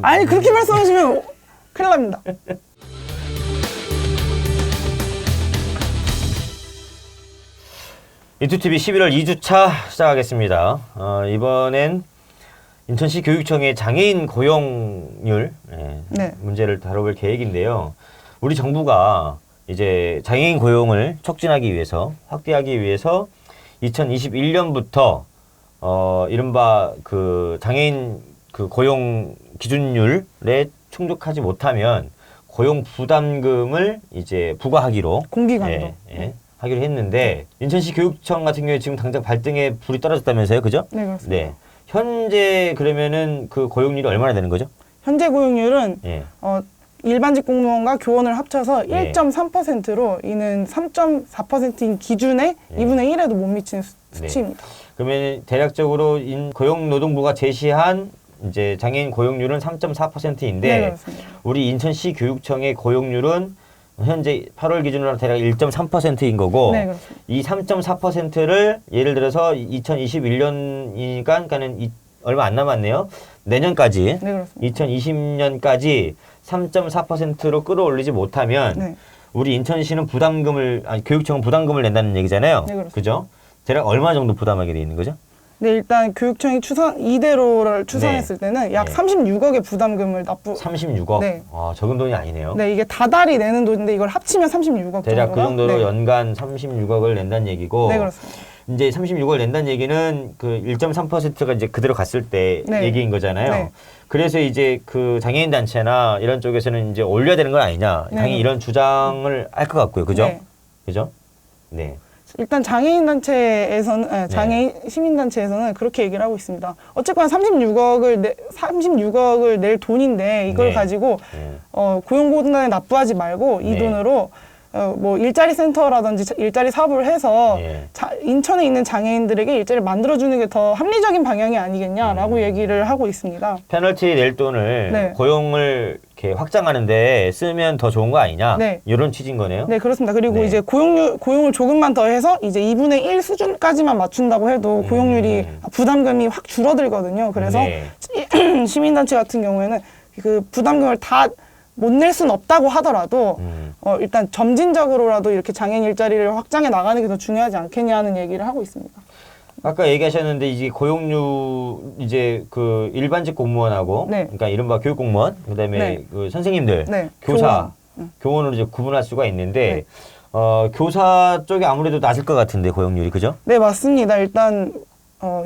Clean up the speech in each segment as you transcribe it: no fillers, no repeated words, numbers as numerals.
아니 그렇게 말씀하시면 큰일 납니다. 이투TV 11월 2주차 시작하겠습니다. 이번엔 인천시 교육청의 장애인 고용률 네. 문제를 다뤄볼 계획인데요. 우리 정부가 이제 장애인 고용을 촉진하기 위해서, 확대하기 위해서 2021년부터 이른바 그 장애인 그 고용 기준율에 충족하지 못하면 고용 부담금을 이제 부과하기로 공기관도. 하기로 했는데 인천시 교육청 같은 경우에 지금 당장 발등에 불이 떨어졌다면서요, 그죠? 네, 그렇습니다. 네. 현재 그러면은 그 고용률이 얼마나 되는 거죠? 현재 고용률은 예. 일반직 공무원과 교원을 합쳐서 예. 1.3%로 이는 3.4%인 기준에 예. 2분의 1에도 못 미치는 수치입니다. 그러면 대략적으로 고용노동부가 제시한 이제 장애인 고용률은 3.4%인데 네, 그렇습니다. 우리 인천시 교육청의 고용률은 현재 8월 기준으로 대략 1.3%인 거고 네, 그렇습니다. 이 3.4%를 예를 들어서 2021년이니까 그러니까는 얼마 안 남았네요. 내년까지 네, 그렇습니다. 2020년까지 3.4%로 끌어올리지 못하면 네. 우리 인천시는 교육청은 부담금을 낸다는 얘기잖아요. 네, 그렇습니다. 그죠? 대략 얼마 정도 부담하게 돼 있는 거죠? 네, 일단 교육청이 이대로를 추산했을 때는 약 네. 36억의 부담금을 36억? 네. 적은 돈이 아니네요. 네, 이게 다달이 내는 돈인데 이걸 합치면 36억 대략 그 정도가? 정도로 네. 연간 36억을 낸다는 얘기고 네, 그렇습니다. 이제 36억을 낸다는 얘기는 그 1.3%가 이제 그대로 갔을 때 네. 얘기인 거잖아요. 네. 그래서 이제 그 장애인 단체나 이런 쪽에서는 이제 올려야 되는 건 아니냐. 네. 당연히 이런 주장을 할 것 같고요. 그죠? 네. 그죠? 네. 일단 장애인 단체에서는 장애인 시민 단체에서는 그렇게 얘기를 하고 있습니다. 어쨌거나 36억을 낼 돈인데 이걸 네. 가지고 네. 고용공단에 납부하지 말고 이 네. 돈으로 뭐 일자리 센터라든지 일자리 사업을 해서 네. 인천에 있는 장애인들에게 일자리를 만들어주는 게 더 합리적인 방향이 아니겠냐라고 얘기를 하고 있습니다. 페널티 낼 돈을 네. 고용을 이렇게 확장하는데 쓰면 더 좋은 거 아니냐? 네. 이런 취지인 거네요. 네, 그렇습니다. 그리고 네. 이제 고용을 조금만 더 해서 이제 2분의 1 수준까지만 맞춘다고 해도 고용률이 부담금이 확 줄어들거든요. 그래서 네. 시민단체 같은 경우에는 그 부담금을 다 못 낼 수는 없다고 하더라도 일단 점진적으로라도 이렇게 장애인 일자리를 확장해 나가는 게 더 중요하지 않겠냐는 얘기를 하고 있습니다. 아까 얘기하셨는데 이제 고용률 이제 그 일반직 공무원하고 네. 그러니까 이른바 교육 공무원 그다음에 네. 그 선생님들 네. 교사 교원으로 이제 구분할 수가 있는데 교사 쪽이 아무래도 낮을 것 같은데 고용률이 그죠? 네, 맞습니다. 일단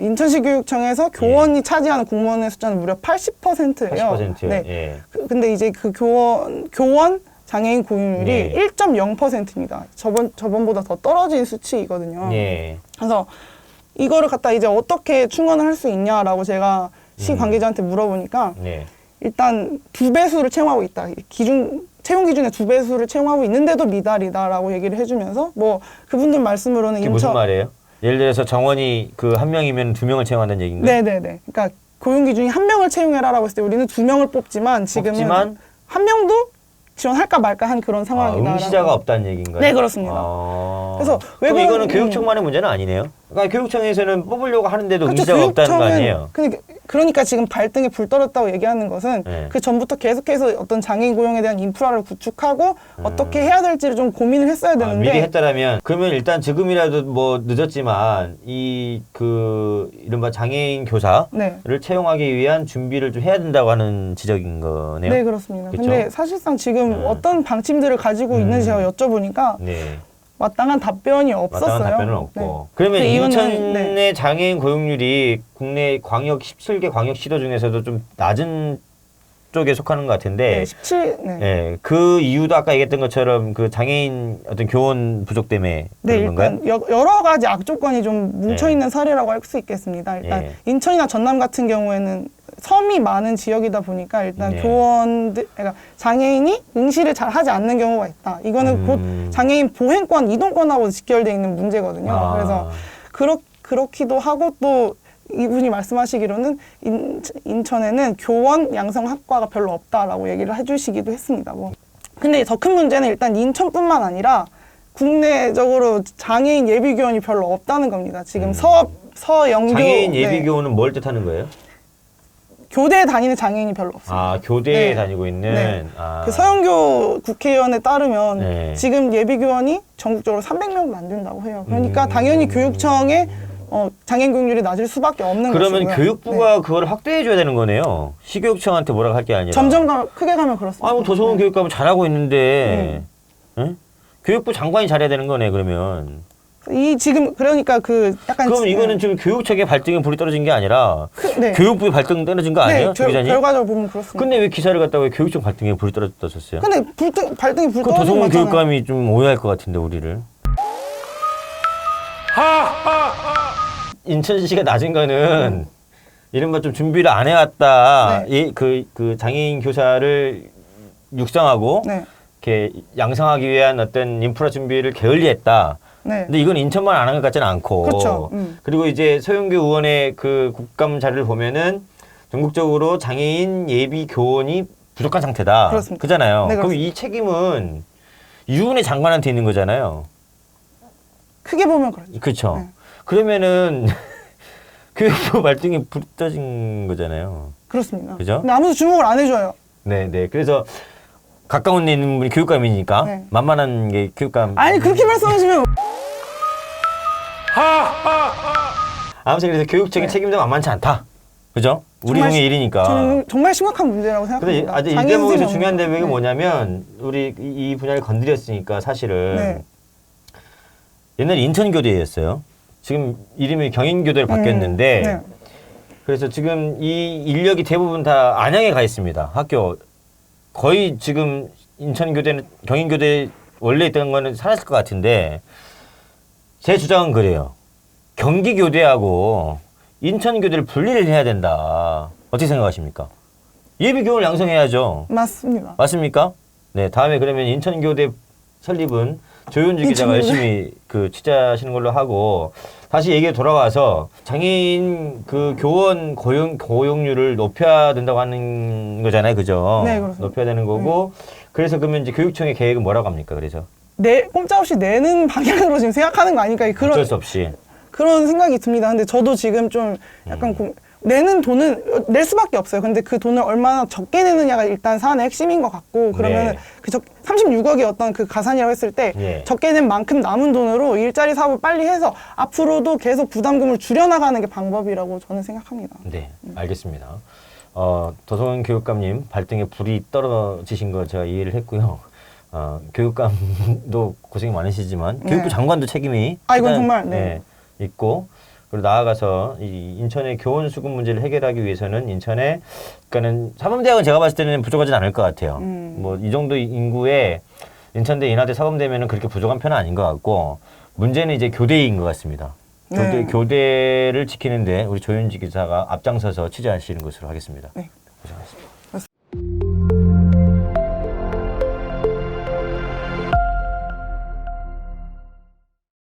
인천시 교육청에서 교원이 차지하는 공무원의 숫자는 무려 80%예요. 80%요. 네. 예. 근데 이제 그 교원 장애인 고용률이 네. 1.0%입니다. 저번보다 더 떨어진 수치이거든요. 예. 그래서 이거를 갖다 이제 어떻게 충원을 할 수 있냐라고 제가 시 관계자한테 물어보니까 네. 일단 2배수를 채용하고 있다. 채용 기준의 2배수를 채용하고 있는데도 미달이다라고 얘기를 해주면서 뭐 그분들 말씀으로는 이게 무슨 말이에요? 예를 들어서 정원이 그 한 명이면 2명을 채용한다는 얘기인가요? 네네네. 그러니까 고용 기준이 1명을 채용해라라고 했을 때 우리는 2명을 뽑지만 지금은 한 명도 지원할까 말까 한 그런 상황이다. 응시자가 없다는 얘기인가요? 네, 그렇습니다. 그래서 왜 그럼 이거는 교육청만의 문제는 아니네요. 그러니까 교육청에서는 뽑으려고 하는데도 응시자가 없다는 거 아니에요? 그러니까 지금 발등에 불 떨었다고 얘기하는 것은 네. 그 전부터 계속해서 어떤 장애인 고용에 대한 인프라를 구축하고 어떻게 해야 될지를 좀 고민을 했어야 되는데 미리 했다라면 그러면 일단 지금이라도 뭐 늦었지만 이른바 장애인 교사를 네. 채용하기 위한 준비를 좀 해야 된다고 하는 지적인 거네요. 네, 그렇습니다. 그쵸? 근데 사실상 지금 어떤 방침들을 가지고 있는지 제가 여쭤보니까 네. 마땅한 답변이 없었어요. 마땅한 답변은 없고. 네. 그러면 근데 이거는, 인천의 네. 장애인 고용률이 국내 17개 광역시도 중에서도 좀 낮은 쪽에 속하는 것 같은데 네, 17. 네. 예, 그 이유도 아까 얘기했던 것처럼 그 장애인 어떤 교원 부족 때문에 네, 그런 건가요? 일단 여러 가지 악조건이 좀 뭉쳐있는 사례라고 할 수 있겠습니다. 일단 예. 인천이나 전남 같은 경우에는 섬이 많은 지역이다 보니까 일단 네. 교원들, 그러니까 장애인이 응시를 잘 하지 않는 경우가 있다. 이거는 곧 장애인 보행권, 이동권하고 직결되어 있는 문제거든요. 그래서 그렇기도 하고 또 이분이 말씀하시기로는 인천에는 교원 양성학과가 별로 없다라고 얘기를 해주시기도 했습니다. 뭐. 근데 더 큰 문제는 일단 인천뿐만 아니라 국내적으로 장애인 예비교원이 별로 없다는 겁니다. 지금 서영교 장애인 네. 예비교원은 뭘 뜻하는 거예요? 교대에 다니는 장애인이 별로 없어요. 아, 교대에 네. 다니고 있는. 네. 아. 그 서영교 국회의원에 따르면 네. 지금 예비교원이 전국적으로 300명도 안 된다고 해요. 그러니까 당연히 교육청에 장애인 교육률이 낮을 수밖에 없는 그러면 것이고요. 교육부가 네. 그걸 확대해 줘야 되는 거네요. 시교육청한테 뭐라고 할 게 아니라. 점점 크게 가면 그렇습니다. 아, 뭐 도서관 네. 교육감은 잘하고 있는데. 응? 교육부 장관이 잘해야 되는 거네, 그러면. 이 지금 그러니까 그 약간 그럼 이거는 지금 교육청의 발등에 불이 떨어진 게 아니라 네. 교육부의 발등 떨어진 거 아니에요? 조 기자님? 결과적으로 보면 그렇습니다. 근데 왜 기사를 갖다가 왜 교육청 발등에 불이 떨어졌어요? 근데 발등이 불 그 떨어진 도성훈 거잖아요. 교육감이 좀 오해할 것 같은데 우리를. 인천시가 낮은 거는 이른바 좀 준비를 안 해왔다. 네. 그 장애인 교사를 육성하고 네. 이렇게 양성하기 위한 어떤 인프라 준비를 게을리했다. 네. 근데 이건 인천만 안 한 것 같지는 않고. 그렇죠. 그리고 이제 소영교 의원의 그 국감 자료를 보면은 전국적으로 장애인 예비 교원이 부족한 상태다. 그렇습니다. 그잖아요. 네, 그럼 이 책임은 유은혜 장관한테 있는 거잖아요. 크게 보면 그렇죠. 그렇죠. 네. 그러면은 교육부 발등에 불 떠진 거잖아요. 그렇습니다. 그죠? 근데 아무도 주목을 안 해줘요. 네, 네. 그래서 가까운 데 있는 분이 교육감이니까 네. 만만한 게 교육감. 아니 그렇게 말씀하시면 아무튼 그래서 교육적인 네. 책임도 만만치 않다. 그죠? 우리 정말 동의 일이니까. 저는 정말 심각한 문제라고 근데 생각합니다. 아직 이 장애인 대목에서 선생님 중요한 없는 대목이 거. 네. 뭐냐면 우리 이 분야를 건드렸으니까 사실은 네. 옛날 인천교대였어요. 지금 이름이 경인교대로 바뀌었는데 네. 그래서 지금 이 인력이 대부분 다 안양에 가 있습니다. 학교 거의 지금 인천교대는 경인교대 원래 있던 거는 사라질 것 같은데 제 주장은 그래요. 경기교대하고 인천교대를 분리를 해야 된다. 어떻게 생각하십니까? 예비교원을 양성해야죠. 맞습니다. 맞습니까? 네, 다음에 그러면 인천교대 설립은 조윤주 기자가 열심히 그 취재하시는 걸로 하고 다시 얘기에 돌아와서 장애인 그 교원 고용률을 높여야 된다고 하는 거잖아요, 그죠? 네, 그렇습니다. 높여야 되는 거고 그래서 그러면 이제 교육청의 계획은 뭐라고 합니까? 그래서 꼼짝없이 내는 방향으로 지금 생각하는 거 아닐까 어쩔 수 없이 그런 생각이 듭니다. 근데 저도 지금 좀 약간 내는 돈은 낼 수밖에 없어요. 근데 그 돈을 얼마나 적게 내느냐가 일단 사안의 핵심인 것 같고 그러면은 네. 그 36억이 어떤 그 가산이라고 했을 때 예. 적게 낸 만큼 남은 돈으로 일자리 사업을 빨리 해서 앞으로도 계속 부담금을 줄여나가는 게 방법이라고 저는 생각합니다. 네, 알겠습니다. 도성훈 교육감님 발등에 불이 떨어지신 거 제가 이해를 했고요. 교육감도 고생이 많으시지만 네. 교육부 장관도 책임이 아, 이건 크다- 정말, 네. 있고 그리고 나아가서 이 인천의 교원 수급 문제를 해결하기 위해서는 인천에 그러니까는 사범대학은 제가 봤을 때는 부족하진 않을 것 같아요. 뭐 이 정도 인구에 인천대 인하대 사범대면은 그렇게 부족한 편은 아닌 것 같고 문제는 이제 교대인 것 같습니다. 네. 교대를 지키는데 우리 조윤지 기자가 앞장서서 취재하시는 것으로 하겠습니다. 네. 고생하셨습니다.